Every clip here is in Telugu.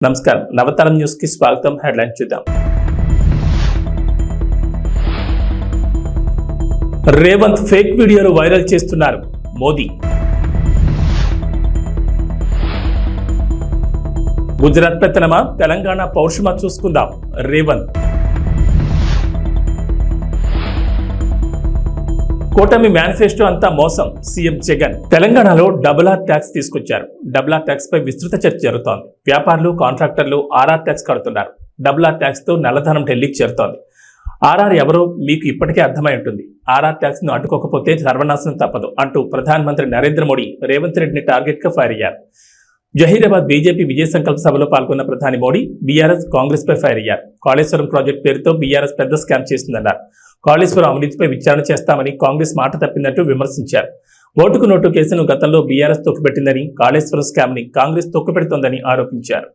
నమస్కారం, నవతరం న్యూస్ కి స్వాగతం. హెడ్లైన్ చూద్దాం. రేవంత్ ఫేక్ వీడియోలు వైరల్ చేస్తున్నారు మోదీ. గుజరాత్ పెత్తనమా, తెలంగాణ పౌరుషమా చూసుకుందాం రేవంత్. కూటమి మేనిఫెస్టో అంతా మోసం, సీఎం జగన్. తెలంగాణలో డబుల్ ఆర్ ట్యాక్స్ తీసుకొచ్చారు. డబుల్ ఆర్ ట్యాక్స్ పై విస్తృత చర్చ జరుగుతోంది. వ్యాపారులు, కాంట్రాక్టర్లు ఆర్ఆర్ ట్యాక్స్ కడుతున్నారు. డబుల్ ఆర్ ట్యాక్స్ తో నల్లధనం ఢిల్లీకి చేరుతోంది. ఆర్ఆర్ ఎవరో మీకు ఇప్పటికే అర్థమై ఉంటుంది. ఆర్ఆర్ ట్యాక్స్ ను అడ్డుకోకపోతే సర్వనాశనం తప్పదు అంటూ ప్రధానమంత్రి నరేంద్ర మోడీ రేవంత్ రెడ్డిని టార్గెట్ గా ఫైర్ అయ్యారు. జహీరాబాద్ బీజేపీ విజయ సంకల్ప సభలో పాల్గొన్న ప్రధాని మోడీ బీఆర్ఎస్, కాంగ్రెస్ పై ఫైర్ అయ్యారు. కాళేశ్వరం ప్రాజెక్టు పేరుతో బీఆర్ఎస్ పెద్ద స్కామ్ చేసిందన్నారు. కాళేశ్వరం అవినీతిపై విచారణ చేస్తామని కాంగ్రెస్ మాట తప్పిందంటూ విమర్శించారు. ఓటుకు నోటు కేసును గతంలో బీఆర్ఎస్ తొక్కిపెట్టిందని, కాళేశ్వరం స్కామ్ ని కాంగ్రెస్ తొక్కిపెడుతోందని ఆరోపించారు.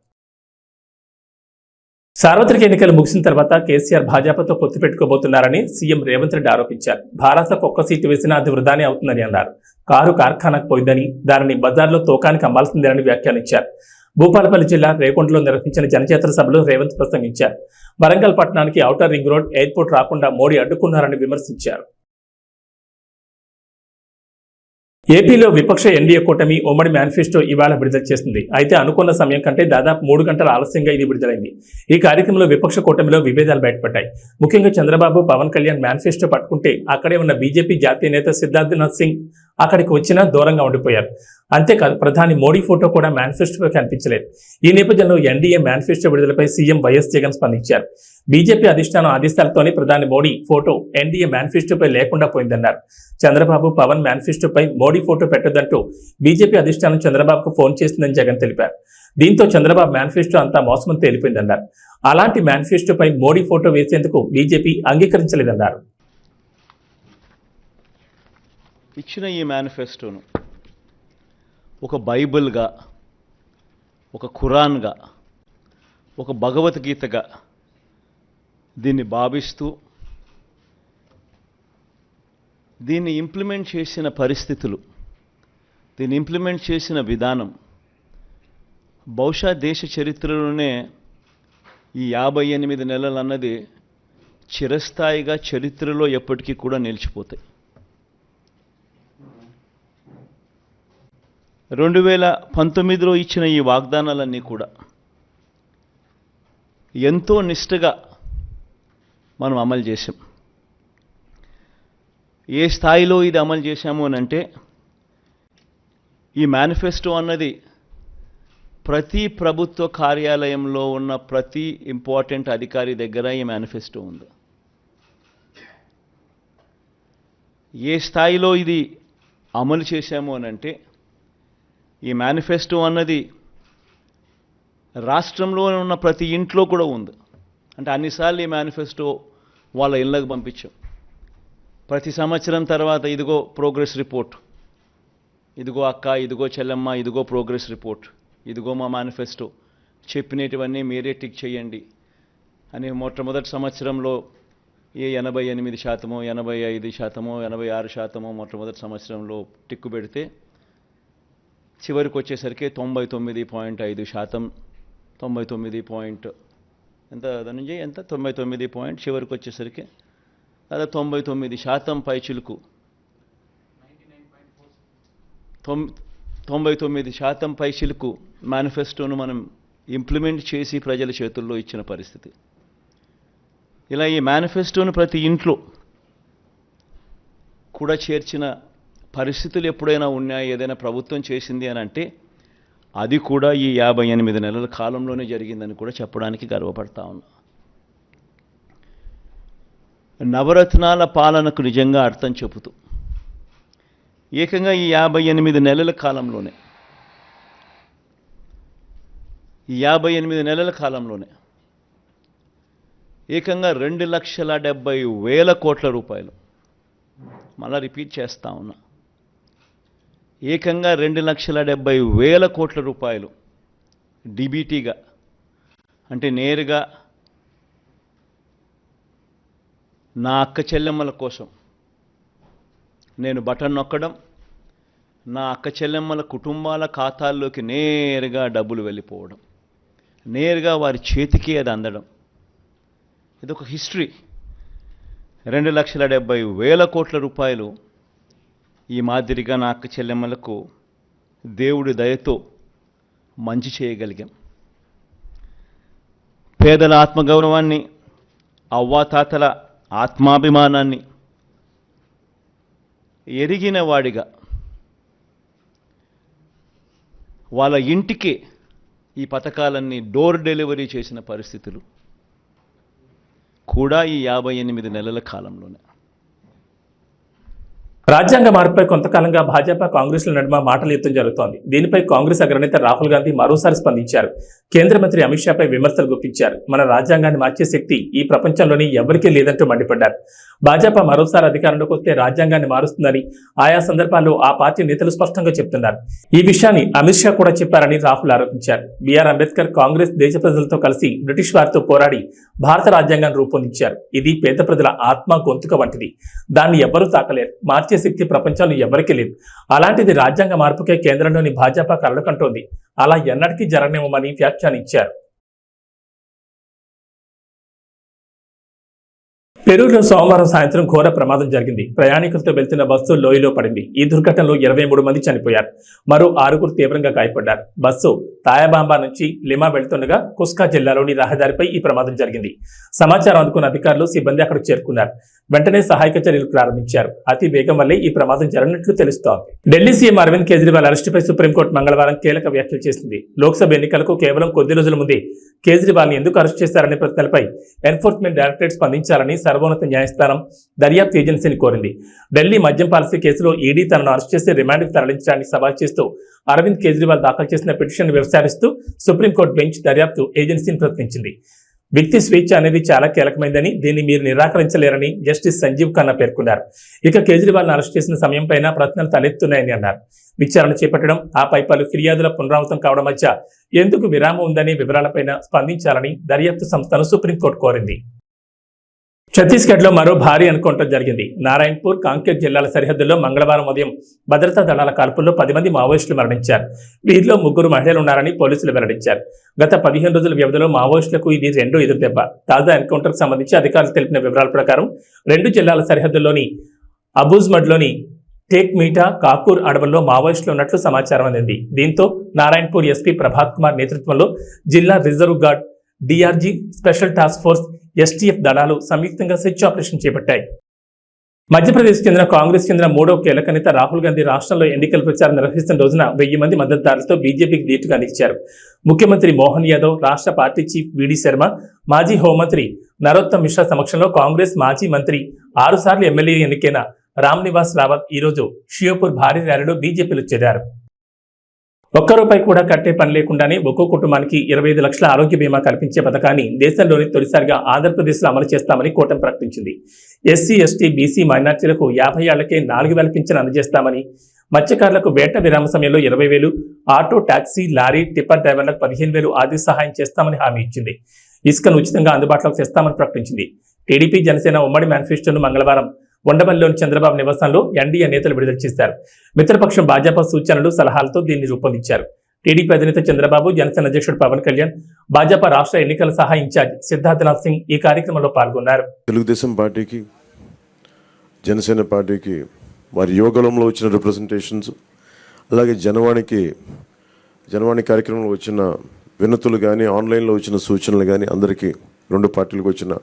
సార్వత్రిక ఎన్నికలు ముగిసిన తర్వాత కేసీఆర్ భాజపాతో పొత్తు పెట్టుకోబోతున్నారని సీఎం రేవంత్ రెడ్డి ఆరోపించారు. భారత్కు ఒక్క సీటు వేసినా అది వృధానే అవుతుందని అన్నారు. కారు కార్ఖానాకు పోయిందని, దానిని బజార్లో తోకానికి అమ్మాల్సిందేనని వ్యాఖ్యానించారు. భూపాలపల్లి జిల్లా రేకొండలో నిర్వహించిన జనచేతన సభలో రేవంత్ ప్రసంగించారు. వరంగల్ పట్టణానికి ఔటర్ రింగ్ రోడ్, ఎయిర్పోర్ట్ రాకుండా మోడీ అడ్డుకున్నారని విమర్శించారు. ఏపీలో విపక్ష ఎన్డీఏ కూటమి ఉమ్మడి మేనిఫెస్టో ఇవాళ విడుదల చేసింది. అయితే అనుకున్న సమయం కంటే దాదాపు 3 గంటల ఆలస్యంగా ఇది విడుదలైంది. ఈ కార్యక్రమంలో విపక్ష కూటమిలో విభేదాలు బయటపడ్డాయి. ముఖ్యంగా చంద్రబాబు, పవన్ కళ్యాణ్ మేనిఫెస్టో పట్టుకుంటే అక్కడే ఉన్న బీజేపీ జాతీయ నేత సిద్ధార్థనాథ్ సింగ్ అక్కడికి వచ్చినా దూరంగా ఉండిపోయారు. అంతేకాదు, ప్రధాని మోడీ ఫోటో కూడా మేనిఫెస్టోలో కనిపించలేదు. ఈ నేపథ్యంలో ఎన్డీఏ మేనిఫెస్టో విడుదలపై సీఎం వైఎస్ జగన్ స్పందించారు. బీజేపీ అధిష్టానం ఆదేశాలతోనే ప్రధాని మోడీ ఫోటో ఎన్డీఏ మేనిఫెస్టోపై లేకుండా పోయిందన్నారు. చంద్రబాబు, పవన్ మేనిఫెస్టోపై మోడీ ఫోటో పెట్టొద్దంటూ బీజేపీ అధిష్టానం చంద్రబాబుకు ఫోన్ చేసిందని జగన్ తెలిపారు. దీంతో చంద్రబాబు మేనిఫెస్టో అంతా మోసమని తేలిపోయిందన్నారు. అలాంటి మేనిఫెస్టోపై మోడీ ఫోటో వేసేందుకు బీజేపీ అంగీకరించలేదన్నారు. ఇచ్చిన ఈ మేనిఫెస్టోను ఒక బైబిల్గా, ఒక ఖురాన్గా, ఒక భగవద్గీతగా దీన్ని భావిస్తూ దీన్ని ఇంప్లిమెంట్ చేసిన పరిస్థితులు, దీన్ని ఇంప్లిమెంట్ చేసిన విధానం బహుశా దేశ చరిత్రలోనే ఈ 58 నెలలు అన్నది చిరస్థాయిగా చరిత్రలో ఎప్పటికీ కూడా నిలిచిపోతాయి. 2019లో ఇచ్చిన ఈ వాగ్దానాలన్నీ కూడా ఎంతో నిష్ఠగా మనం అమలు చేశాం. ఏ స్థాయిలో ఇది అమలు చేశాము అని అంటే, ఈ మేనిఫెస్టో అన్నది ప్రతి ప్రభుత్వ కార్యాలయంలో ఉన్న ప్రతి ఇంపార్టెంట్ అధికారి దగ్గర ఈ మేనిఫెస్టో ఉంది. ఏ స్థాయిలో ఇది అమలు చేశాము అని అంటే, ఈ మేనిఫెస్టో అన్నది రాష్ట్రంలో ఉన్న ప్రతి ఇంట్లో కూడా ఉంది. అంటే అన్నిసార్లు ఈ మేనిఫెస్టో వాళ్ళ ఇళ్ళకు పంపించాం. ప్రతి సంవత్సరం తర్వాత ఇదిగో ప్రోగ్రెస్ రిపోర్ట్, ఇదిగో అక్క, ఇదిగో చెల్లెమ్మ, ఇదిగో ప్రోగ్రెస్ రిపోర్ట్, ఇదిగో మా మేనిఫెస్టో, చెప్పినటువన్నీ మీరే టిక్ చేయండి అని మొట్టమొదటి సంవత్సరంలో 88%, 85%, 86% మొట్టమొదటి సంవత్సరంలో టిక్కు పెడితే చివరికి వచ్చేసరికి 99.5%, 99 ఎంత దాని నుంచి ఎంత 99 చివరికి వచ్చేసరికి దాదాపు 99% పైచిలుకు 99% పైచిలుకు మేనిఫెస్టోను మనం ఇంప్లిమెంట్ చేసి ప్రజల చేతుల్లో ఇచ్చిన పరిస్థితి. ఇలా ఈ మేనిఫెస్టోను ప్రతి ఇంట్లో కూడా చేర్చిన పరిస్థితులు ఎప్పుడైనా ఉన్నాయి, ఏదైనా ప్రభుత్వం చేసింది అని అంటే అది కూడా ఈ 58 నెలల కాలంలోనే జరిగిందని కూడా చెప్పడానికి గర్వపడతా ఉన్నా. నవరత్నాల పాలనకు నిజంగా అర్థం చెబుతూ ఏకంగా ఈ 58 నెలల కాలంలోనే, ఈ 58 నెలల కాలంలోనే ఏకంగా 2,70,000 కోట్ల రూపాయలు, మళ్ళా రిపీట్ చేస్తా ఉన్నా, ఏకంగా 2,70,000 కోట్ల రూపాయలు డిబిటీగా, అంటే నేరుగా నా అక్క చెల్లెమ్మల కోసం నేను బటన్ నొక్కడం, నా అక్క చెల్లెమ్మల కుటుంబాల ఖాతాల్లోకి నేరుగా డబ్బులు వెళ్ళిపోవడం. నేరుగా వారి చేతికి అది అందడం, ఇదొక హిస్టరీ. 2,70,000 కోట్ల రూపాయలు ఈ మాదిరిగా నా అక్క చెల్లెమ్మలకు దేవుడి దయతో మంచి చేయగలిగాం. పేదల ఆత్మగౌరవాన్ని, అవ్వాతాతల ఆత్మాభిమానాన్ని ఎరిగిన వాడిగా వాళ్ళ ఇంటికి ఈ పథకాలన్నీ డోర్ డెలివరీ చేసిన పరిస్థితులు కూడా ఈ 58 నెలల కాలంలోనే. రాజ్యాంగ మార్పుపై కొంతకాలంగా భాజపా కాంగ్రెస్ల నడుమ మాటల యుద్ధం జరుగుతోంది. దీనిపై కాంగ్రెస్ అగ్రనేత రాహుల్ గాంధీ మరోసారి స్పందించారు. కేంద్ర మంత్రి అమిత్ షాపై విమర్శలు గుప్పించారు. మన రాజ్యాంగాన్ని మార్చే శక్తి ఈ ప్రపంచంలోని ఎవరికీ లేదంటూ మండిపడ్డారు. భాజపా మరోసారి అధికారంలోకి వస్తే రాజ్యాంగాన్ని మారుస్తుందని ఆయా సందర్భాల్లో ఆ పార్టీ నేతలు స్పష్టంగా చెప్తున్నారు. ఈ విషయాన్ని అమిత్ షా కూడా చెప్పారని రాహుల్ ఆరోపించారు. బిఆర్ అంబేద్కర్ కాంగ్రెస్ దేశ ప్రజలతో కలిసి బ్రిటిష్ వారితో పోరాడి భారత రాజ్యాంగాన్ని రూపొందించారు. ఇది పేద ప్రజల ఆత్మ గొంతుక వంటిది. దాన్ని ఎవ్వరూ తాకలేరు. మార్చే శక్తి ప్రపంచంలో ఎవరికీ లేదు. అలాంటిది రాజ్యాంగ మార్పుకే కేంద్రంలోని భాజపా కలలు కంటోంది. అలా ఎన్నటికీ జరగనివ్వమని వ్యాఖ్యానించారు. పెరూరులో సోమవారం సాయంత్రం ఘోర ప్రమాదం జరిగింది. ప్రయాణికులతో వెళ్తున్న బస్సు లోయలో పడింది. ఈ దుర్ఘటనలో 23 మంది చనిపోయారు. మరో 6 తీవ్రంగా గాయపడ్డారు. బస్సు తాయాబాంబా నుంచి లిమా వెళ్తుండగా కుస్కా జిల్లాలోని రహదారిపై ఈ ప్రమాదం జరిగింది. సమాచారం అందుకున్న అధికారులు, సిబ్బంది అక్కడికి చేరుకున్నారు. వెంటనే సహాయక చర్యలు ప్రారంభించారు. అతి వేగం వల్లే ఈ ప్రమాదం జరిగినట్లు తెలుస్తోంది. ఢిల్లీ సీఎం అరవింద్ కేజ్రీవాల్ అరెస్టుపై సుప్రీంకోర్టు మంగళవారం కీలక వ్యాఖ్యలు చేసింది. లోక్సభ ఎన్నికలకు కేవలం కొద్ది రోజుల ముందే కేజ్రీవాల్ ని ఎందుకు అరెస్ట్ చేశారనే ప్రశ్నలపై ఎన్ఫోర్స్మెంట్ డైరెక్టరేట్ స్పందించాలని సర్వోన్నత న్యాయస్థానం దర్యాప్తు ఏజెన్సీని కోరింది. ఢిల్లీ మద్యం పాలసీ కేసులో ఈడీ తనను అరెస్ట్ చేసి రిమాండ్కు తరలించడాన్ని సవాల్ చేస్తూ అరవింద్ కేజ్రీవాల్ దాఖలు చేసిన పిటిషన్ విచారిస్తూ సుప్రీంకోర్టు బెంచ్ దర్యాప్తు ఏజెన్సీని ప్రశ్నించింది. వ్యక్తి స్వేచ్ఛ అనేది చాలా కీలకమైందని, దీన్ని మీరు నిరాకరించలేరని జస్టిస్ సంజీవ్ ఖన్నా పేర్కొన్నారు. ఇక కేజ్రీవాల్ అరెస్ట్ చేసిన సమయం పైన ప్రశ్నలు తలెత్తున్నాయని అన్నారు. విచారణ చేపట్టడం, ఆపై పలు ఫిర్యాదుల పునరావృతం కావడం మధ్య ఎందుకు విరామం ఉందనే వివరాలపైన స్పందించాలని దర్యాప్తు సంస్థను సుప్రీంకోర్టు కోరింది. ఛత్తీస్గఢ్లో మరో భారీ ఎన్కౌంటర్ జరిగింది. నారాయణపూర్, కాంకేర్ జిల్లాల సరిహద్దుల్లో మంగళవారం ఉదయం భద్రతా దళాల కాల్పుల్లో 10 మంది మావోయిస్టులు మరణించారు. వీరిలో 3 మహిళలు ఉన్నారని పోలీసులు వెల్లడించారు. గత 15 రోజుల వ్యవధిలో మావోయిస్టులకు ఇది రెండో ఎదురుదెబ్బ. తాజా ఎన్కౌంటర్కు సంబంధించి అధికారులు తెలిపిన వివరాల ప్రకారం 2 జిల్లాల సరిహద్దుల్లోని అబూజ్మడ్లోని టేక్ మీటా, కాకూర్ అడవుల్లో మావోయిస్టులు ఉన్నట్లు సమాచారం అందింది. దీంతో నారాయణపూర్ ఎస్పీ ప్రభాత్ కుమార్ నేతృత్వంలో జిల్లా reserve guard, DRG, special task force, STF దళాలు సంయుక్తంగా సెర్చ్ ఆపరేషన్ చేపట్టాయి. మధ్యప్రదేశ్ చెందిన కాంగ్రెస్ చెందిన 3వ కీలక నేత రాహుల్ గాంధీ రాష్ట్రంలో ఎన్నికల ప్రచారం నిర్వహిస్తున్న రోజున 1000 మంది మద్దతుదారులతో బీజేపీకి ధీటుగా నిలిచారు. ముఖ్యమంత్రి మోహన్ యాదవ్, రాష్ట్ర పార్టీ చీఫ్ విడి శర్మ, మాజీ హోంమంత్రి నరోత్తమ్ మిశ్రా సమక్షంలో కాంగ్రెస్ మాజీ మంత్రి 6 సార్లు ఎమ్మెల్యే ఎన్నికైన రామ్ నివాస్ రావత్ ఈరోజు షియోపూర్ భారీ ర్యాలీలో బీజేపీలో చేరారు. ₹1 కూడా కట్టే పని లేకుండానే ఒక్కో కుటుంబానికి 25 లక్షల ఆరోగ్య బీమా కల్పించే పథకాన్ని దేశంలోని తొలిసారిగా ఆంధ్రప్రదేశ్లో అమలు చేస్తామని కూటమి ప్రకటించింది. ఎస్సీ, ఎస్టీ, బీసీ మైనార్టీలకు 50 ఏళ్లకే 4,000 పింఛను అందజేస్తామని, మత్స్యకారులకు వేట విరామ సమయంలో 20,000, ఆటో, టాక్సీ, లారీ, టిప్పర్ డ్రైవర్లకు 15,000 ఆర్థిక సహాయం చేస్తామని హామీ ఇచ్చింది. ఇసుకను ఉచితంగా అందుబాటులోకి తెస్తామని ప్రకటించింది. టీడీపీ, జనసేన ఉమ్మడి మేనిఫెస్టోను మంగళవారం ఉండవల్లిలోని చంద్రబాబు నివాసంలో ఎన్డీఏ నేతలు విడుదల చేశారు. మిత్రపక్షం భాజపా సూచనలు, సలహాలతో దీన్ని రూపొందించారు. టీడీపీ అధినేత చంద్రబాబు, జనసేన అధ్యక్షుడు పవన్ కళ్యాణ్, భాజపా రాష్ట్ర ఎన్నికల సహాయ ఇన్ఛార్జ్ సిద్ధార్థనాథ్ సింగ్ ఈ కార్యక్రమంలో పాల్గొన్నారు. తెలుగుదేశం పార్టీకి, జనసేన పార్టీకి వారి యోగంలో వచ్చిన రిప్రజెంటేషన్స్, అలాగే జనవాణి కార్యక్రమంలో వచ్చిన వినతులు కానీ, ఆన్లైన్లో వచ్చిన సూచనలు కానీ, అందరికీ 2 పార్టీలకు వచ్చిన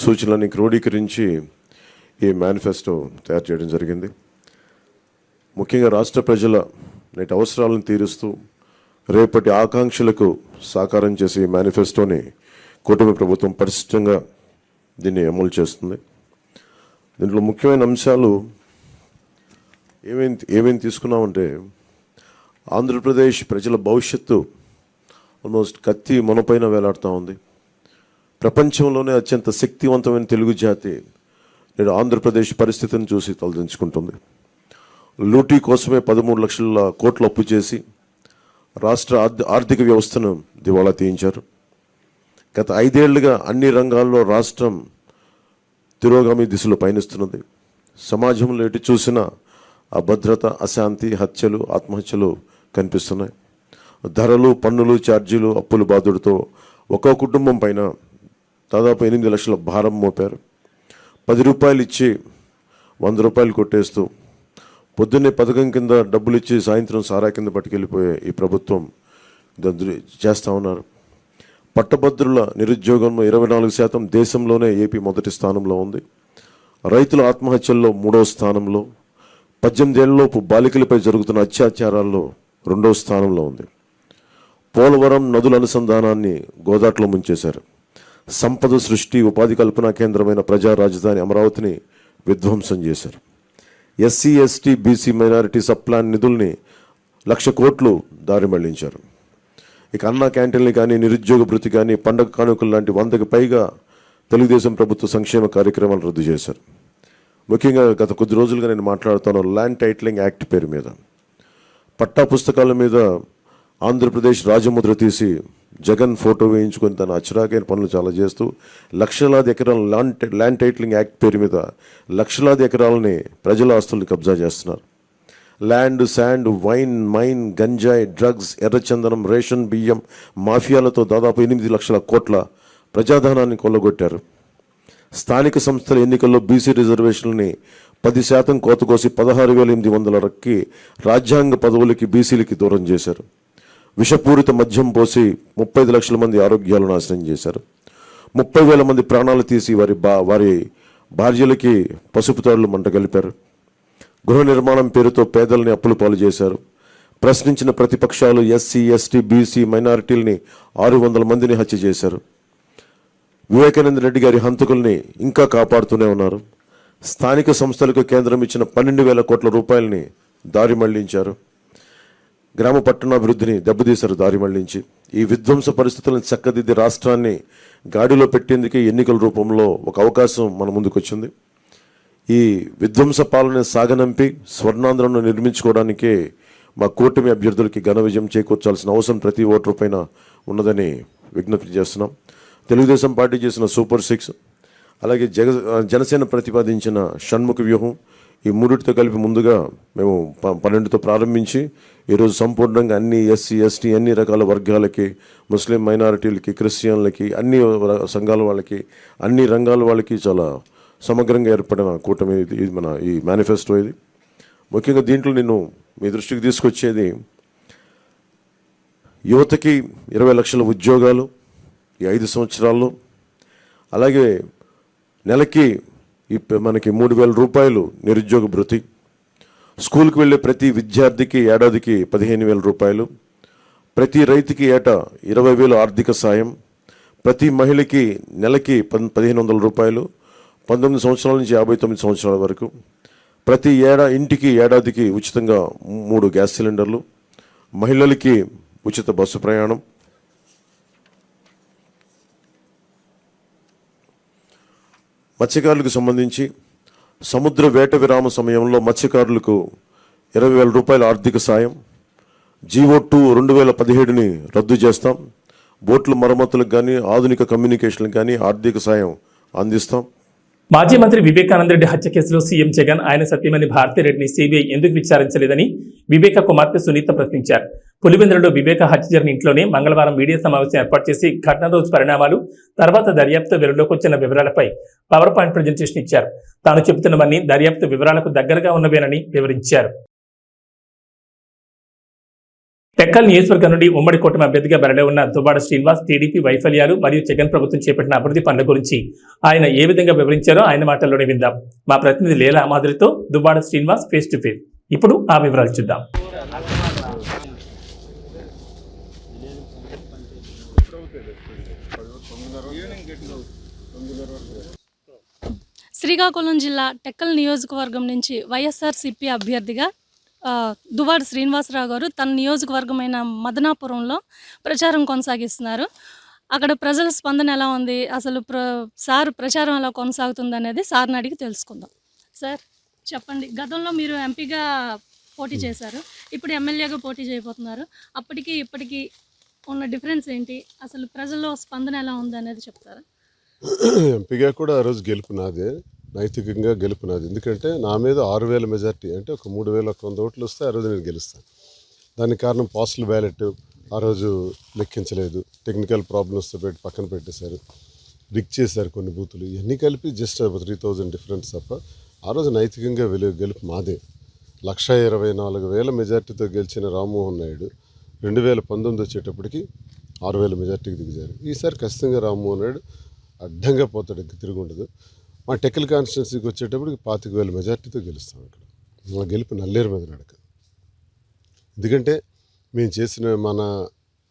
సూచనలని క్రోడీకరించి ఈ మేనిఫెస్టో తయారు చేయడం జరిగింది. ముఖ్యంగా రాష్ట్ర ప్రజల నేటి అవసరాలను తీరుస్తూ రేపటి ఆకాంక్షలకు సాకారం చేసే ఈ మేనిఫెస్టోని కూటమి ప్రభుత్వం పరిశుభ్రంగా దీన్ని అమలు చేస్తుంది. దీంట్లో ముఖ్యమైన అంశాలు ఏమేమి తీసుకున్నామంటే, ఆంధ్రప్రదేశ్ ప్రజల భవిష్యత్తు ఆల్మోస్ట్ కత్తి మొనపైన వేలాడుతూ ఉంది. ప్రపంచంలోనే అత్యంత శక్తివంతమైన తెలుగు జాతి నేడు ఆంధ్రప్రదేశ్ పరిస్థితిని చూసి తలదించుకుంటుంది. లూటీ కోసమే 13 లక్షల కోట్లు అప్పు చేసి రాష్ట్ర ఆర్థిక వ్యవస్థను దివాళా తీయించారు. గత 5 ఏళ్లుగా అన్ని రంగాల్లో రాష్ట్రం తిరోగామి దిశలో పయనిస్తున్నది. సమాజంలో ఎటు చూసినా అభద్రత, అశాంతి, హత్యలు, ఆత్మహత్యలు కనిపిస్తున్నాయి. ధరలు, పన్నులు, ఛార్జీలు, అప్పుల బాధుడితో ఒక్కో కుటుంబం పైన దాదాపు 8 లక్షల భారం మోపారు. 10 రూపాయలు ఇచ్చి 100 రూపాయలు కొట్టేస్తూ పొద్దున్నే పథకం కింద డబ్బులు ఇచ్చి సాయంత్రం సారా కింద పట్టుకెళ్ళిపోయే ఈ ప్రభుత్వం చేస్తూ ఉన్నారు. పట్టభద్రుల నిరుద్యోగంలో 24%, దేశంలోనే ఏపీ మొదటి స్థానంలో ఉంది. రైతుల ఆత్మహత్యల్లో 3వ స్థానంలో, 18 ఏళ్లలోపు బాలికలపై జరుగుతున్న అత్యాచారాల్లో 2వ స్థానంలో ఉంది. పోలవరం నదుల అనుసంధానాన్ని గోదాట్లో ముంచేశారు. సంపద సృష్టి, ఉపాధి కల్పనా కేంద్రమైన ప్రజా రాజధాని అమరావతిని విధ్వంసం చేశారు. SC, ST, BC, minority sub plan నిధుల్ని 1,00,000 కోట్లు దారి మళ్లించారు. ఇక అన్నా క్యాంటీన్లు కానీ, నిరుద్యోగ భృతి కానీ, పండగ కానుకలు లాంటి 100కి పైగా తెలుగుదేశం ప్రభుత్వ సంక్షేమ కార్యక్రమాలు రద్దు చేశారు. ముఖ్యంగా గత కొద్ది రోజులుగా నేను మాట్లాడుతాను ల్యాండ్ టైటిలింగ్ యాక్ట్ పేరు మీద. పట్టా పుస్తకాల మీద ఆంధ్రప్రదేశ్ రాజముద్ర తీసి జగన్ ఫోటో వేయించుకొని తన అచ్చరాకైన పనులు చాలా చేస్తూ లక్షలాది ఎకరాల ల్యాండ్ టైటిలింగ్ యాక్ట్ పేరు మీద లక్షలాది ఎకరాలని ప్రజల ఆస్తుల్ని కబ్జా చేస్తున్నారు. ల్యాండ్, శాండ్, వైన్, మైన్, గంజాయి, డ్రగ్స్, ఎర్రచందనం, రేషన్ బియ్యం మాఫియాలతో దాదాపు 8 లక్షల కోట్ల ప్రజాధనాన్ని కొల్లగొట్టారు. స్థానిక సంస్థల ఎన్నికల్లో బీసీ రిజర్వేషన్లని 10% కోత కోసి 16,800 రక్కి రాజ్యాంగ పదవులకి బీసీలకి దూరం చేశారు. విషపూరిత మద్యం పోసి 35 లక్షల మంది ఆరోగ్యాలు నాశనం చేశారు. 30,000 మంది ప్రాణాలు తీసి వారి భార్యలకి పసుపు తాడులు మంట కలిపారు. గృహ నిర్మాణం పేరుతో పేదల్ని అప్పుల పాలు చేశారు. ప్రశ్నించిన ప్రతిపక్షాలు ఎస్సీ, ఎస్టీ, బీసీ, మైనారిటీలని 600 మందిని హత్య చేశారు. వివేకానంద రెడ్డి గారి హంతకుల్ని ఇంకా కాపాడుతూనే ఉన్నారు. స్థానిక సంస్థలకు కేంద్రం ఇచ్చిన 12,000 కోట్ల రూపాయలని దారి మళ్లించారు. గ్రామ పట్టణాభివృద్ధిని దెబ్బతీశారు దారి మళ్లించి. ఈ విధ్వంస పరిస్థితులను చక్కదిద్ది రాష్ట్రాన్ని గాడిలో పెట్టేందుకే ఎన్నికల రూపంలో ఒక అవకాశం మన ముందుకు వచ్చింది. ఈ విధ్వంస పాలన సాగనంపి స్వర్ణాంధ్రను నిర్మించుకోవడానికే మా కూటమి అభ్యర్థులకి ఘన విజయం చేకూర్చాల్సిన అవసరం ప్రతి ఓటరు పైన ఉన్నదని విజ్ఞప్తి చేస్తున్నాం. తెలుగుదేశం పార్టీ చేసిన సూపర్ 6, అలాగే జనసేన ప్రతిపాదించిన షణ్ముఖ వ్యూహం, ఈ మూడిటితో కలిపి ముందుగా మేము 12తో ప్రారంభించి ఈరోజు సంపూర్ణంగా అన్ని ఎస్సీ, ఎస్టీ, అన్ని రకాల వర్గాలకి, ముస్లిం మైనారిటీలకి, క్రిస్టియన్లకి, అన్ని సంఘాల వాళ్ళకి, అన్ని రంగాల వాళ్ళకి చాలా సమగ్రంగా ఏర్పడిన కూటమి ఇది మన ఈ మేనిఫెస్టో. ఇది ముఖ్యంగా దీంట్లో నేను మీ దృష్టికి తీసుకొచ్చేది యువతకి 20 లక్షల ఉద్యోగాలు ఈ 5 సంవత్సరాల్లో, అలాగే నెలకి మనకి 3,000 రూపాయలు నిరుద్యోగ భృతి, స్కూల్కి వెళ్ళే ప్రతి విద్యార్థికి ఏడాదికి 15,000 రూపాయలు, ప్రతి రైతుకి ఏటా 20,000 ఆర్థిక సాయం, ప్రతి మహిళకి నెలకి 1,500 రూపాయలు, 19 సంవత్సరాల నుంచి 59 సంవత్సరాల వరకు, ప్రతి ఇంటికి ఏడాదికి ఉచితంగా 3 గ్యాస్ సిలిండర్లు, మహిళలకి ఉచిత బస్సు ప్రయాణం, మత్స్యకారులకు సంబంధించి సముద్ర వేట విరామ సమయంలో మత్స్యకారులకు 20,000 రూపాయల ఆర్థిక సాయం, జీవో2 2017ని రద్దు చేస్తాం, బోట్ల మరమ్మతులకు కానీ ఆధునిక కమ్యూనికేషన్లకు కానీ ఆర్థిక సాయం అందిస్తాం. మాజీ మంత్రి వివేకానంద రెడ్డి హత్య కేసులో సీఎం జగన్ ఆయన సత్యమణి భారతిరెడ్డిని సిబిఐ ఎందుకు విచారించలేదని వివేక కుమార్తె సునీత ప్రశ్నించారు. పులివెందులలో వివేక హత్య జరిగిన ఇంట్లోనే మంగళవారం మీడియా సమావేశం ఏర్పాటు చేసి ఘటన రోజు పరిణామాలు, తర్వాత దర్యాప్తు వెలుగులోకి వచ్చిన వివరాలపై పవర్ పాయింట్ ప్రజెంటేషన్ ఇచ్చారు. తాను చెబుతున్నవన్నీ దర్యాప్తు వివరాలకు దగ్గరగా ఉన్నవేనని వివరించారు. టెక్కల్ నియోజకవర్గం నుండి ఉమ్మడి కూటమి అభ్యర్థిగా బరిలో ఉన్న దువ్వాడ శ్రీనివాస్ టీడీపీ వైఫల్యాలు మరియు జగన్ ప్రభుత్వం చేపట్టిన అభివృద్ధి పనుల గురించి ఆయన ఏ విధంగా వివరించారో ఆయన మాటల్లోనే విందాం. మా ప్రతినిధి లీలా మాధురితో Duvvada Srinivas face to face. ఇప్పుడు ఆ వివరాలు చూద్దాం. శ్రీకాకుళం జిల్లా టెక్కల్ నియోజకవర్గం నుంచి వైఎస్ఆర్సీపీ అభ్యర్థిగా దువ్వాడ శ్రీనివాసరావు గారు తన నియోజకవర్గమైన మదనాపురంలో ప్రచారం కొనసాగిస్తున్నారు. అక్కడ ప్రజల స్పందన ఎలా ఉంది, అసలు సార్ ప్రచారం ఎలా కొనసాగుతుంది అనేది సార్ని అడిగి తెలుసుకుందాం. సార్ చెప్పండి, గతంలో మీరు ఎంపీగా పోటీ చేశారు, ఇప్పుడు ఎమ్మెల్యేగా పోటీ చేయబోతున్నారు. అప్పటికి ఇప్పటికీ ఉన్న డిఫరెన్స్ ఏంటి, అసలు ప్రజల్లో స్పందన ఎలా ఉంది అనేది చెప్తారా? ఎంపీగా కూడా ఆ రోజు గెలుపు నాదే, నైతికంగా గెలుపు నాది. ఎందుకంటే నా మీద 6,000 మెజార్టీ, అంటే ఒక 3,100 ఓట్లు వస్తే ఆ రోజు నేను గెలుస్తాను. దానికి కారణం పోస్టల్ బ్యాలెట్ ఆ రోజు లెక్కించలేదు, టెక్నికల్ ప్రాబ్లమ్స్తో పెట్టి పక్కన పెట్టేశారు, రిక్ చేశారు కొన్ని బూతులు. ఇవన్నీ కలిపి జస్ట్ 3000 డిఫరెన్స్ తప్ప ఆ రోజు నైతికంగా గెలుపు మాదే. 1,24,000 మెజార్టీతో గెలిచిన రామ్మోహన్ నాయుడు 2019 వచ్చేటప్పటికి 6,000 మెజార్టీకి దిగజారు. ఈసారి ఖచ్చితంగా రామ్మోహన్ నాయుడు అడ్డంగా పోతాడు, ఇంక తిరుగుండదు. మా టెక్కల్ కాన్స్టిట్యున్సీకి వచ్చేటప్పటికి 25,000 మెజార్టీతో గెలుస్తాం. ఇక్కడ మా గెలుపు నల్లేరు మీద నడక. ఎందుకంటే మేము చేసిన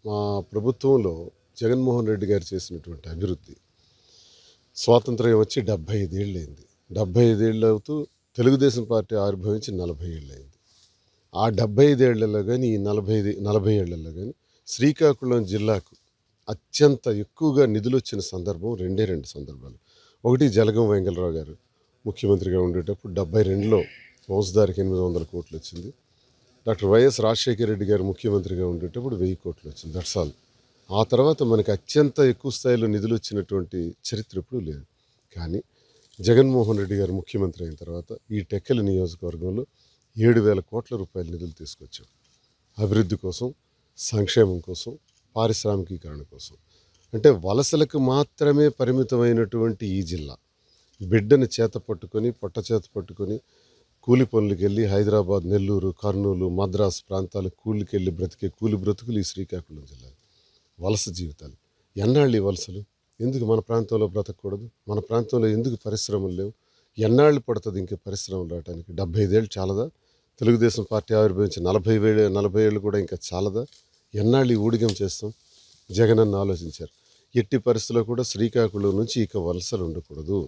మా ప్రభుత్వంలో జగన్మోహన్ రెడ్డి గారు చేసినటువంటి అభివృద్ధి, స్వాతంత్ర్యం వచ్చి 75 ఏళ్ళు అయింది. 75 ఏళ్ళు అవుతూ తెలుగుదేశం పార్టీ ఆవిర్భవించి 40 ఏళ్ళు అయింది. ఆ 75 ఏళ్లలో కానీ ఈ 40 ఏళ్లలో కానీ శ్రీకాకుళం జిల్లాకు అత్యంత ఎక్కువగా నిధులు వచ్చిన సందర్భం రెండు సందర్భాలు. ఒకటి జలగం వెంగళరావు గారు ముఖ్యమంత్రిగా ఉండేటప్పుడు 72లో ఫౌజ్దారికి 800 కోట్లు వచ్చింది. డాక్టర్ వైఎస్ రాజశేఖర రెడ్డి గారు ముఖ్యమంత్రిగా ఉండేటప్పుడు 1000 కోట్లు వచ్చింది. That's all. ఆ తర్వాత మనకి అత్యంత ఎక్కువ స్థాయిలో నిధులు వచ్చినటువంటి చరిత్ర ఎప్పుడూ లేదు. కానీ జగన్మోహన్ రెడ్డి గారు ముఖ్యమంత్రి అయిన తర్వాత ఈ టెక్కలి నియోజకవర్గంలో 7,000 కోట్ల రూపాయల నిధులు తీసుకొచ్చాం. అభివృద్ధి కోసం, సంక్షేమం కోసం, పారిశ్రామికీకరణ కోసం. అంటే వలసలకు మాత్రమే పరిమితమైనటువంటి ఈ జిల్లా బిడ్డను చేత పట్టుకొని, పొట్ట చేత పట్టుకొని కూలి పనులకు వెళ్ళి హైదరాబాద్, నెల్లూరు, కర్నూలు, మద్రాసు ప్రాంతాలకు కూలికి వెళ్ళి బ్రతికే కూలి బ్రతుకులు ఈ శ్రీకాకుళం జిల్లా. వలస జీవితాలు. ఎన్నాళ్ళు ఈ వలసలు? ఎందుకు మన ప్రాంతంలో బ్రతకూడదు? మన ప్రాంతంలో ఎందుకు పరిశ్రమలు లేవు? ఎన్నాళ్ళు పడుతుంది ఇంకే పరిశ్రమలు రావడానికి? 75 ఏళ్ళు చాలదా? తెలుగుదేశం పార్టీ ఆవిర్భవించి 40 ఏళ్ళు కూడా ఇంకా చాలదా? ఎన్నాళ్ళు ఈ ఊడిగం చేస్తాం? జగనన్న ఆలోచించారు. ఎట్టి పరిస్థితుల్లో కూడా శ్రీకాకుళం నుంచి ఇక వలసలు ఉండకూడదు.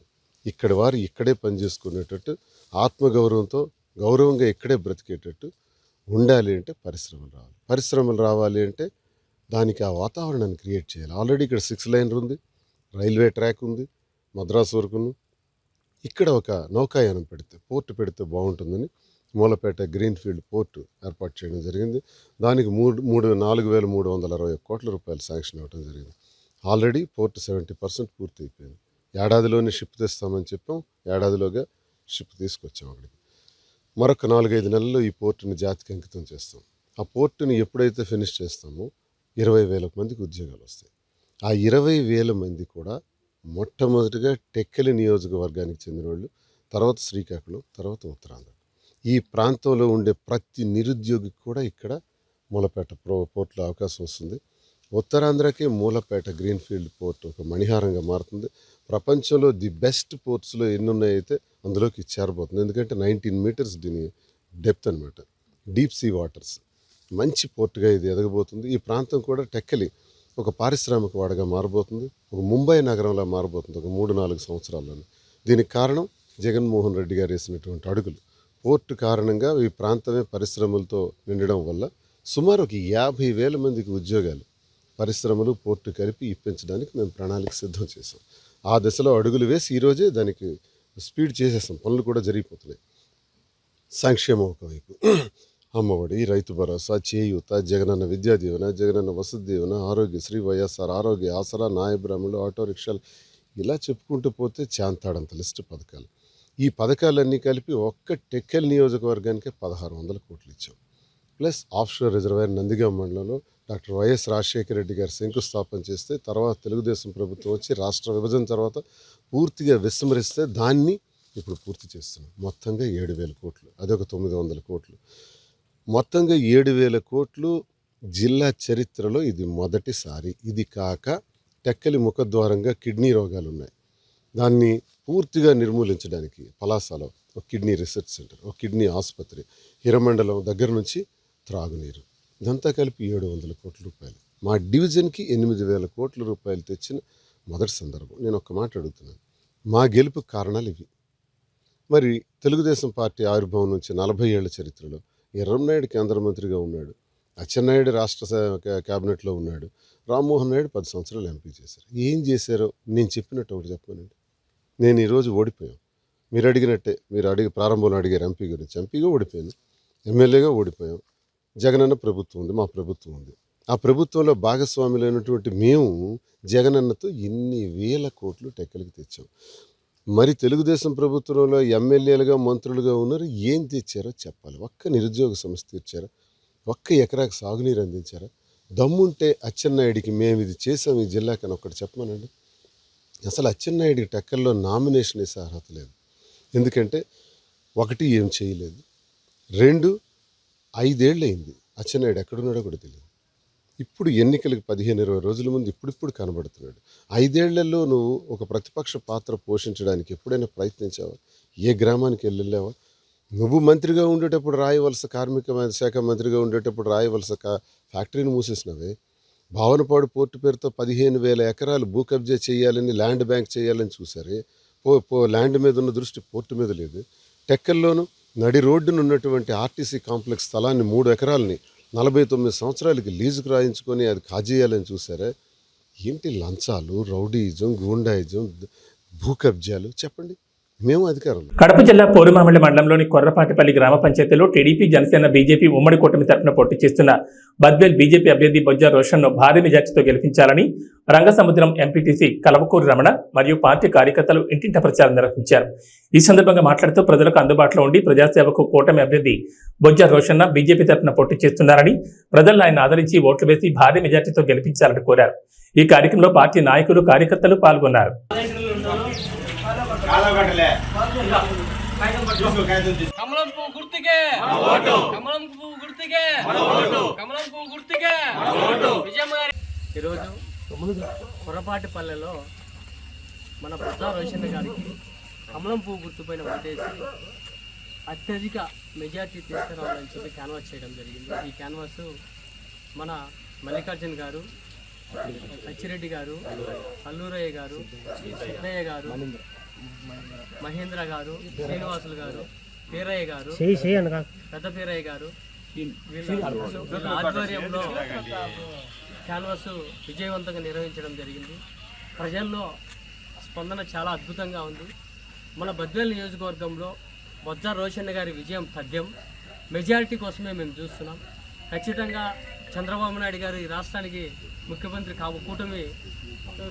ఇక్కడి వారు ఇక్కడే పనిచేసుకునేటట్టు, ఆత్మగౌరవంతో గౌరవంగా ఇక్కడే బ్రతికేటట్టు ఉండాలి అంటే పరిశ్రమలు రావాలి అంటే దానికి ఆ వాతావరణాన్ని క్రియేట్ చేయాలి. ఆల్రెడీ ఇక్కడ 6 లైన్ ఉంది, రైల్వే ట్రాక్ ఉంది మద్రాసు వరకును. ఇక్కడ ఒక నౌకాయానం పోర్టు పెడితే బాగుంటుందని మూలపేట గ్రీన్ఫీల్డ్ పోర్టు ఏర్పాటు చేయడం జరిగింది. దానికి 4,361 కోట్ల రూపాయలు శాంక్షన్ అవ్వడం జరిగింది. ఆల్రెడీ పోర్టు 70% పూర్తి అయిపోయింది. ఏడాదిలోనే షిప్ తెస్తామని చెప్పాం, ఏడాదిలోగా షిప్ తీసుకొచ్చాం అక్కడికి. మరొక 4-5 నెలల్లో ఈ పోర్టుని జాతికి అంకితం చేస్తాం. ఆ పోర్టుని ఎప్పుడైతే ఫినిష్ చేస్తామో 20,000 మందికి ఉద్యోగాలు వస్తాయి. ఆ 20,000 మంది కూడా మొట్టమొదటిగా టెక్కలి నియోజకవర్గానికి చెందిన వాళ్ళు, తర్వాత శ్రీకాకుళం, తర్వాత ఉత్తరాంధ్ర. ఈ ప్రాంతంలో ఉండే ప్రతి నిరుద్యోగికి కూడా ఇక్కడ మూలపేట పోర్టులో అవకాశం వస్తుంది. ఉత్తరాంధ్రకే మూలపేట గ్రీన్ఫీల్డ్ పోర్ట్ ఒక మణిహారంగా మారుతుంది. ప్రపంచంలో ది బెస్ట్ పోర్ట్స్లో ఎన్ని ఉన్నాయైతే అందులోకి చేరబోతుంది. ఎందుకంటే 19 మీటర్స్ డెప్త్ అనమాట, డీప్ సీ వాటర్స్. మంచి పోర్టుగా ఇది ఎదగబోతుంది. ఈ ప్రాంతం కూడా టెక్కలి ఒక పారిశ్రామిక వాడగా మారబోతుంది, ఒక ముంబై నగరంలా మారబోతుంది ఒక 3-4 సంవత్సరాల్లోనే. దీనికి కారణం జగన్మోహన్ రెడ్డి గారు వేసినటువంటి అడుగులు. పోర్టు కారణంగా ఈ ప్రాంతమే పరిశ్రమలతో నిండడం వల్ల సుమారు ఒక 50,000 మందికి ఉద్యోగాలు పరిశ్రమలు, పోర్టు కలిపి ఇప్పించడానికి మేము ప్రణాళిక సిద్ధం చేసాం. ఆ దశలో అడుగులు వేసి ఈరోజే దానికి స్పీడ్ చేసేసాం. పనులు కూడా జరిగిపోతున్నాయి. సంక్షేమం ఒకవైపు, అమ్మఒడి, రైతు భరోసా, చేయూత, జగనన్న విద్యా దీవెన, జగనన్న వసతి దీవెన, ఆరోగ్యశ్రీ, వైఎస్ఆర్ ఆరోగ్య ఆసరా, నాయబ్రాహ్మణులు, ఆటో రిక్షాలు, ఇలా చెప్పుకుంటూ పోతే చాంతాడంత లిస్టు పథకాలు. ఈ పథకాలన్నీ కలిపి ఒక్క టెక్కల్ నియోజకవర్గానికే 1,600 కోట్లు ఇచ్చాం. ప్లస్ ఆఫ్షోర్ రిజర్వాయర్ నందిగామ మండలంలో డాక్టర్ వైఎస్ రాజశేఖర రెడ్డి గారు శంకుస్థాపన చేస్తే, తర్వాత తెలుగుదేశం ప్రభుత్వం వచ్చి రాష్ట్ర విభజన తర్వాత పూర్తిగా విస్మరిస్తే దాన్ని ఇప్పుడు పూర్తి చేస్తున్నాం. మొత్తంగా 7,000 కోట్లు, అదొక 900 కోట్లు. మొత్తంగా 7,000 కోట్లు జిల్లా చరిత్రలో ఇది మొదటిసారి. ఇది కాక టెక్కలి ముఖద్వారంగా కిడ్నీ రోగాలు ఉన్నాయి, దాన్ని పూర్తిగా నిర్మూలించడానికి పలాసలో ఒక కిడ్నీ రీసెర్చ్ సెంటర్, ఒక కిడ్నీ ఆసుపత్రి, హిరమండలం దగ్గర నుంచి త్రాగునీరు, ఇదంతా కలిపి 700 కోట్ల రూపాయలు. మా డివిజన్కి 8,000 కోట్ల రూపాయలు తెచ్చిన మొదటి సందర్భం. నేను ఒక్క మాట అడుగుతున్నాను, మా గెలుపు కారణాలు ఇవి. మరి తెలుగుదేశం పార్టీ ఆవిర్భావం నుంచి 40 ఏళ్ల చరిత్రలో ఎర్రంనాయుడు కేంద్ర మంత్రిగా ఉన్నాడు, అచ్చెన్నాయుడు రాష్ట్ర క్యాబినెట్లో ఉన్నాడు, రామ్మోహన్ నాయుడు 10 సంవత్సరాలు ఎంపీ చేశారు. ఏం చేశారో నేను చెప్పినట్టు ఒకటి చెప్పానండి. నేను ఈరోజు ఓడిపోయాం. మీరు అడిగినట్టే, మీరు ప్రారంభంలో అడిగారు ఎంపీ గురించి. ఎంపీగా ఓడిపోయాను, ఎమ్మెల్యేగా ఓడిపోయాం. జగనన్న ప్రభుత్వం ఉంది, మా ప్రభుత్వం ఉంది. ఆ ప్రభుత్వంలో భాగస్వాములైనటువంటి మేము జగనన్నతో ఇన్ని వేల కోట్లు టెక్కలికి తెచ్చాం. మరి తెలుగుదేశం ప్రభుత్వంలో ఎమ్మెల్యేలుగా, మంత్రులుగా ఉన్నారు, ఏం తెచ్చారో చెప్పాలి. ఒక్క నిరుద్యోగ సమస్య తీర్చారా? ఒక్క ఎకరాకు సాగునీరు అందించారా? దమ్ముంటే అచ్చెన్నాయుడికి మేము ఇది చేసాం ఈ జిల్లాకని ఒకటి చెప్పమనండి. అసలు అచ్చెన్నాయుడికి టెక్కల్లో నామినేషన్ వేసే అర్హత లేదు. ఎందుకంటే ఒకటి ఏం చేయలేదు, 2 5 ఏళ్ళు అయింది అచ్చెన్నాయుడు ఎక్కడున్నాడో కూడా తెలియదు. ఇప్పుడు ఎన్నికలకు 15-20 రోజుల ముందు ఇప్పుడు కనబడుతున్నాడు. 5 ఏళ్లలో నువ్వు ఒక ప్రతిపక్ష పాత్ర పోషించడానికి ఎప్పుడైనా ప్రయత్నించావా? ఏ గ్రామానికి వెళ్ళావా? నువ్వు మంత్రిగా ఉండేటప్పుడు రాయవలస కార్మిక శాఖ మంత్రిగా ఉండేటప్పుడు రాయవలస ఫ్యాక్టరీని మూసేసినవే. భావనపాడు పోర్టు పేరుతో 15,000 ఎకరాలు భూ కబ్జా చేయాలని, ల్యాండ్ బ్యాంక్ చేయాలని చూసారే. ల్యాండ్ మీద ఉన్న దృష్టి పోర్టు మీద లేదు. టెక్కల్లోనూ నడి రోడ్డును ఉన్నటువంటి ఆర్టీసీ కాంప్లెక్స్ స్థలాన్ని 3 ఎకరాలని 49 సంవత్సరాలకి లీజుకు రాయించుకొని అది కాజేయాలని చూసారా? ఏంటి లంచాలు, రౌడీయిజం, గూండాయిజం, భూ కబ్జాలు? చెప్పండి. మేము అధికారంలో. కడప జిల్లా పోరుమామిడి మండలంలోని కొర్రపాటిపల్లి గ్రామ పంచాయతీలో టీడీపీ, జనసేన, బీజేపీ ఉమ్మడి కూటమి తరఫున పోటీ చేస్తున్న బద్వేల్ బీజేపీ అభ్యర్థి బొజ్జ రోషన్ను భారీ మెజార్టీతో గెలిపించాలని రంగసముద్రం ఎంపీటీసీ కలవకూరి రమణ మరియు పార్టీ కార్యకర్తలు ఇంటింట ప్రచారం నిర్వహించారు. ఈ సందర్భంగా మాట్లాడుతూ ప్రజలకు అందుబాటులో ఉండి ప్రజాసేవకు కూటమి అభ్యర్థి బొజ్జ రోషన్న బీజేపీ తరఫున పోటీ చేస్తున్నారని, ప్రజలను ఆయన ఆదరించి ఓట్లు వేసి భారీ మెజార్టీతో గెలిపించాలని కోరారు. ఈ కార్యక్రమంలో పార్టీ నాయకులు, కార్యకర్తలు పాల్గొన్నారు. కమలం పువ్వు గుర్తుకే, కమలం పువ్వు గుర్తుకే, కమలం పువ్వు గుర్తుకే. ఈరోజు కొర్రపాటిపల్లెలో మన బొజ్జ రోషన్న గారికి కమలం పువ్వు గుర్తుపైన ఓటేసి అత్యధిక మెజార్టీ తీసుకురావాలని చెప్పి క్యాన్వాస్ చేయడం జరిగింది. ఈ క్యాన్వాస్ మన మల్లికార్జున్ గారు, సచ్చిరెడ్డి గారు, అల్లూరయ్య గారు, సిద్ధయ్య గారు, మహేంద్ర గారు, శ్రీనివాసులు గారు, పీరయ్య గారు, పెద్ద పీరయ్య గారు వీళ్ళ ఆధ్వర్యంలో క్యాన్వాస్ విజయవంతంగా నిర్వహించడం జరిగింది. ప్రజల్లో స్పందన చాలా అద్భుతంగా ఉంది. మన బద్వేల్ నియోజకవర్గంలో బొజ్జ రోషన్న గారి విజయం తథ్యం. మెజారిటీ కోసమే మేము చూస్తున్నాం. ఖచ్చితంగా చంద్రబాబు నాయుడు గారు ఈ రాష్ట్రానికి ముఖ్యమంత్రి కూటమి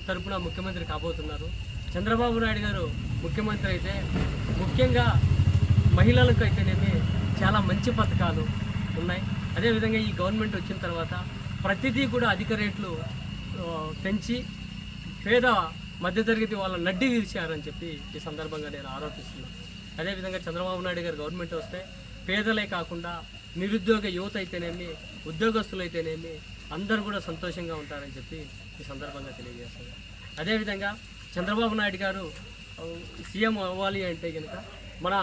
తరపున ముఖ్యమంత్రి కాబోతున్నారు. చంద్రబాబు నాయుడు గారు ముఖ్యమంత్రి అయితే ముఖ్యంగా మహిళలకు అయితేనేమి చాలా మంచి పథకాలు ఉన్నాయి. అదేవిధంగా ఈ గవర్నమెంట్ వచ్చిన తర్వాత ప్రతిదీ కూడా అధిక రేట్లు పెంచి పేద మధ్యతరగతి వాళ్ళ నడ్డి విరిచారని చెప్పి ఈ సందర్భంగా నేను ఆరోపిస్తున్నాను. అదేవిధంగా చంద్రబాబు నాయుడు గారు గవర్నమెంట్ వస్తే పేదలే కాకుండా నిరుద్యోగ యువత అయితేనేమి, ఉద్యోగస్తులు అయితేనేమి అందరూ కూడా సంతోషంగా ఉంటారని చెప్పి ఈ సందర్భంగా తెలియజేస్తున్నాను. అదేవిధంగా చంద్రబాబు నాయుడు గారు సీఎం అవ్వాలి అంటే కనుక మన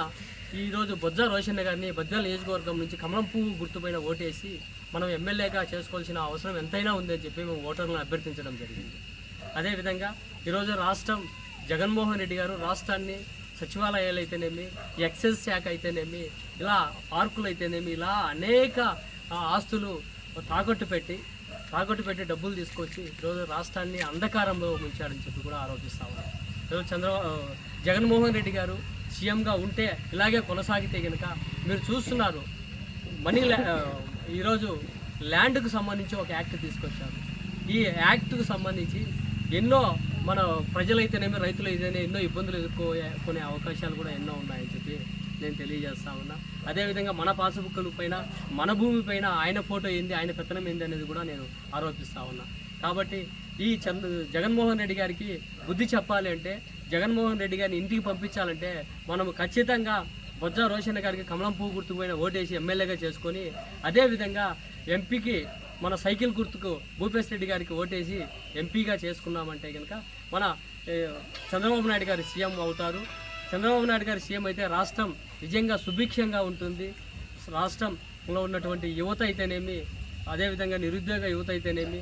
ఈరోజు బొజ్జ రోషన్న గారిని బద్వేల్ నియోజకవర్గం నుంచి కమలం పువ్వు గుర్తుపైన ఓటేసి మనం ఎమ్మెల్యేగా చేసుకోవాల్సిన అవసరం ఎంతైనా ఉందని చెప్పి మేము ఓటర్లను అభ్యర్థించడం జరిగింది. అదేవిధంగా ఈరోజు రాష్ట్రం జగన్మోహన్ రెడ్డి గారు రాష్ట్రాన్ని సచివాలయాలు అయితేనేమి, ఎక్సైజ్ శాఖ అయితేనేమి, ఇలా పార్కులు అయితేనేమి, ఇలా అనేక ఆస్తులు తాకట్టు పెట్టి డబ్బులు తీసుకొచ్చి ఈరోజు రాష్ట్రాన్ని అంధకారంలో ముంచాడని చెప్పి కూడా ఆరోపిస్తా ఉన్నారు. ఈరోజు జగన్మోహన్ రెడ్డి గారు సీఎంగా ఉంటే ఇలాగే కొనసాగితే కనుక మీరు చూస్తున్నారు ఈరోజు ల్యాండ్కు సంబంధించి ఒక యాక్ట్ తీసుకొచ్చారు. ఈ యాక్ట్కు సంబంధించి ఎన్నో మన ప్రజలైతేనేమి, రైతులైతేనే ఎన్నో ఇబ్బందులు ఎదుర్కొనే అవకాశాలు కూడా ఎన్నో ఉన్నాయని చెప్పి నేను తెలియజేస్తా ఉన్నా. అదేవిధంగా మన పాస్బుక్ల పైన, మన భూమి పైన ఆయన ఫోటో ఏంది, ఆయన పెత్తనం ఏంది అనేది కూడా నేను ఆరోపిస్తా ఉన్నా. కాబట్టి ఈ జగన్మోహన్ రెడ్డి గారికి బుద్ధి చెప్పాలి అంటే, జగన్మోహన్ రెడ్డి గారిని ఇంటికి పంపించాలంటే మనం ఖచ్చితంగా బొజ్జ రోషన్న గారికి కమలం పువ్వు గుర్తుపోయిన ఓటేసి ఎమ్మెల్యేగా చేసుకొని, అదేవిధంగా ఎంపీకి మన సైకిల్ గుర్తుకు భూపేశ్ రెడ్డి గారికి ఓటేసి ఎంపీగా చేసుకున్నామంటే కనుక మన చంద్రబాబు నాయుడు గారు సీఎం అవుతారు. చంద్రబాబు నాయుడు గారు సీఎం అయితే రాష్ట్రం నిజంగా సుభిక్షంగా ఉంటుంది. రాష్ట్రంలో ఉన్నటువంటి యువత అయితేనేమి, అదేవిధంగా నిరుద్యోగ యువత అయితేనేమి,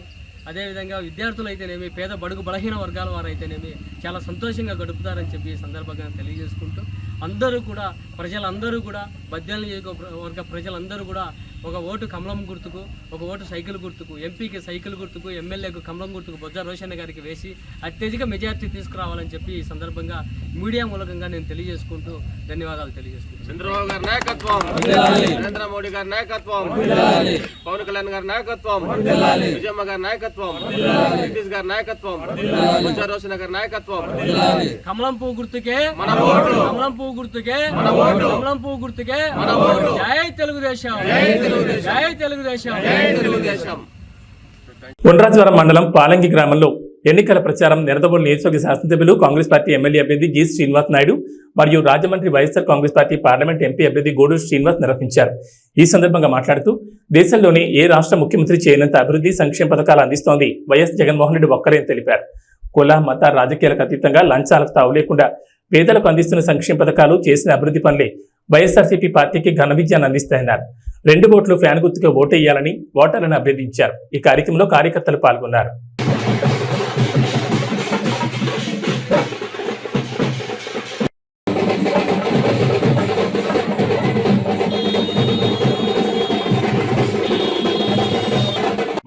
అదేవిధంగా విద్యార్థులు అయితేనేమి, పేద బడుగు బలహీన వర్గాల వారు అయితేనేమి చాలా సంతోషంగా గడుపుతారని చెప్పి ఈ సందర్భంగా తెలియజేసుకుంటూ, అందరూ కూడా ప్రజలందరూ కూడా బద్వేల్ నియోజకవర్గ ప్రజలందరూ కూడా ఒక ఓటు కమలం గుర్తుకు, ఒక ఓటు సైకిల్ గుర్తుకు, ఎంపీకి సైకిల్ గుర్తుకు, ఎమ్మెల్యేకు కమలం గుర్తుకు బొజ్జ రోషన్న గారికి వేసి అత్యధిక మెజార్టీ తీసుకురావాలని చెప్పి ఈ సందర్భంగా మీడియా మూలకంగా నేను తెలియజేసుకుంటూ ధన్యవాదాలు తెలియజేసుకుంటాను. చంద్రబాబు గారి నాయకత్వం, నరేంద్ర మోడీ గారి నాయకత్వం, పవన్ కళ్యాణ్ గారి నాయకత్వం, విజయమ్మ గారి నాయకత్వం, నితీష్ గారి నాయకత్వం, బొజ్జ రోషన్న గారి నాయకత్వం. కమలం పువ్వు గుర్తుకే మన ఓటు, కమలం పువ్వు గుర్తుకే మన ఓటు, కమలం పువ్వు గుర్తుకే మన ఓటు. జై తెలుగుదేశం, జై తెలుగుదేశం, జై తెలుగుదేశం, జై తెలుగుదేశం. ఉండ్రాజవరం మండలం పాలంగి గ్రామంలో ఎన్నికల ప్రచారం నిడదవోలు నియోజకవర్గ శాసనసభ్యులు కాంగ్రెస్ పార్టీ ఎమ్మెల్యే అభ్యర్థి జి శ్రీనివాస్ నాయుడు మరియు Rajahmundry YSR Congress party parliament MP అభ్యర్థి గూడూరు శ్రీనివాస్ నిర్వహించారు. ఈ సందర్భంగా మాట్లాడుతూ దేశంలోనే ఏ రాష్ట్ర ముఖ్యమంత్రి చేయనంత అభివృద్ధి సంక్షేమ పథకాలు అందిస్తోంది వైఎస్ జగన్మోహన్ రెడ్డి ఒక్కరే అని తెలిపారు. కుల మత రాజకీయాలకు అతీతంగా లంచాలకు తావు లేకుండా పేదలకు అందిస్తున్న సంక్షేమ పథకాలు చేసిన అభివృద్ధి పనులే వైఎస్ఆర్సీపీ పార్టీకి ఘన విజయాన్ని అందిస్తాయన్నారు. 2 ఓట్లు ఫ్యాన్ గుర్తుగా ఓటేయాలని ఓటర్లను అభ్యర్థించారు. ఈ కార్యక్రమంలో కార్యకర్తలు పాల్గొన్నారు.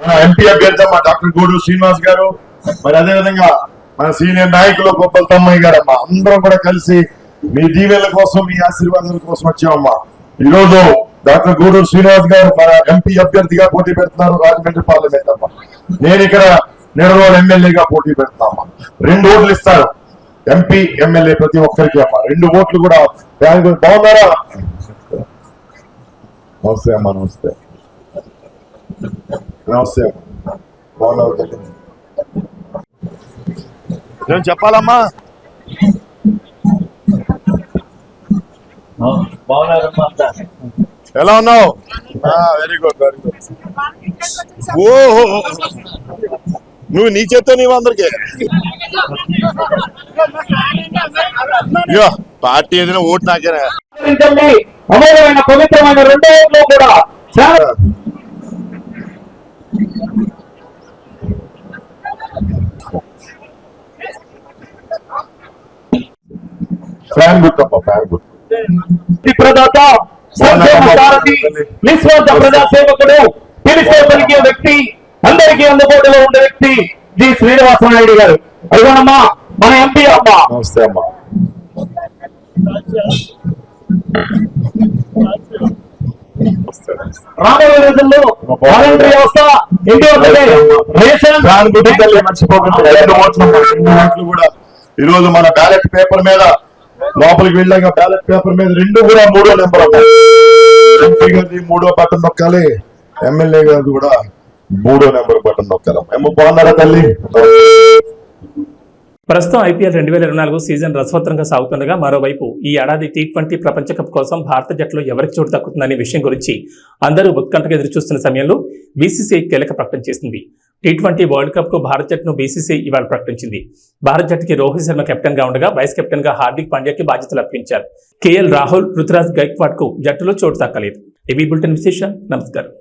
మన ఎంపీ అభ్యర్థి మా డాక్టర్ గూడూరు శ్రీనివాస్ గారు, మరి అదేవిధంగా మన సీనియర్ నాయకులు గొప్పల తమ్మయ్య గారు, అమ్మా అందరం కూడా కలిసి మీ దీవెనల కోసం మీ ఆశీర్వాదాల కోసం వచ్చామమ్మా. ఈ రోజు డాక్టర్ గూడూరు శ్రీనివాస్ గారు మన ఎంపీ అభ్యర్థిగా పోటీ పెడుతున్నారు రాజమండ్రి పార్లమెంట్ అమ్మా. నేను ఇక్కడ నిడదవోలు ఎమ్మెల్యేగా పోటీ పెడుతున్నామ్మా. 2 ఓట్లు ఇస్తారు ఎంపీ ఎమ్మెల్యే ప్రతి ఒక్కరికి అమ్మా. 2 ఓట్లు కూడా బాగున్నారా? నమస్తే అమ్మా. నమస్తే నమస్తే అమ్మా. బాగున్నారు? నేను చెప్పాలమ్మా. ఎలా ఉన్నావు? Very good very good. ఓహో, నువ్వు నీ చేత్తో నీవు అందరికి పార్టీ ఏదైనా ఓటు నాకేనా? అమూల్యమైన పవిత్రమైన 2 ఓట్లు కూడా ఫ్యాన్ గుర్తు అమ్మా. ఫ్యాన్ గుర్తు. ప్రదాత, సంక్షేమ సారథి, నిస్వార్థ ప్రజాసేవకుడు, పిలిచే పలికే వ్యక్తి, అందరికీ అందుబాటులో ఉండే వ్యక్తి జి శ్రీనివాస నాయుడు గారు. అదిగోనమ్మా మన ఎంపీ అమ్మా. నమస్తే అమ్మా. రాబోయే రోజుల్లో వాలంటరీ వ్యవస్థ ఇంటి మర్చిపోకుండా 2 ఓట్లు కూడా ఈ రోజు మన బ్యాలెట్ పేపర్ మీద లోపలికి వెళ్ళాక బ్యాలెట్ పేపర్ మీద 2 కూడా 3వ నెంబర్ ఉన్నాయి. ఎంపీ గారి 3వ బటన్ నొక్కాలి, ఎమ్మెల్యే గారు కూడా 3వ నెంబర్ బటన్ నొక్కాలి. ఏమో బాగున్నారా తల్లి? ప్రస్తుతం ఐపీఎల్ 2024 సీజన్ రసవత్తరంగా సాగుతుండగా మరోవైపు ఈ ఏడాది T20 ప్రపంచ కప్ కోసం భారత జట్టులో ఎవరికి చోటు దక్కుతుందనే విషయం గురించి అందరూ ఉత్కంఠగా ఎదురుచూస్తున్న సమయంలో బీసీసీఐ కీలక ప్రకటన చేసింది. T20 వరల్డ్ కప్ కు భారత జట్టును బీసీసీఐ ఇవాళ ప్రకటించింది. భారత జట్టుకి రోహిత్ శర్మ కెప్టెన్ గా ఉండగా వైస్ కెప్టెన్ గా హార్దిక్ పాండ్యాకి బాధ్యతలు అప్పగించారు. కేఎల్ రాహుల్, పృథ్వీరాజ్ గైక్వాడ్ కు జట్టులో చోటు దక్కలేదు. ఏబీ బులెటిన్ విశేషాలు. నమస్కారం.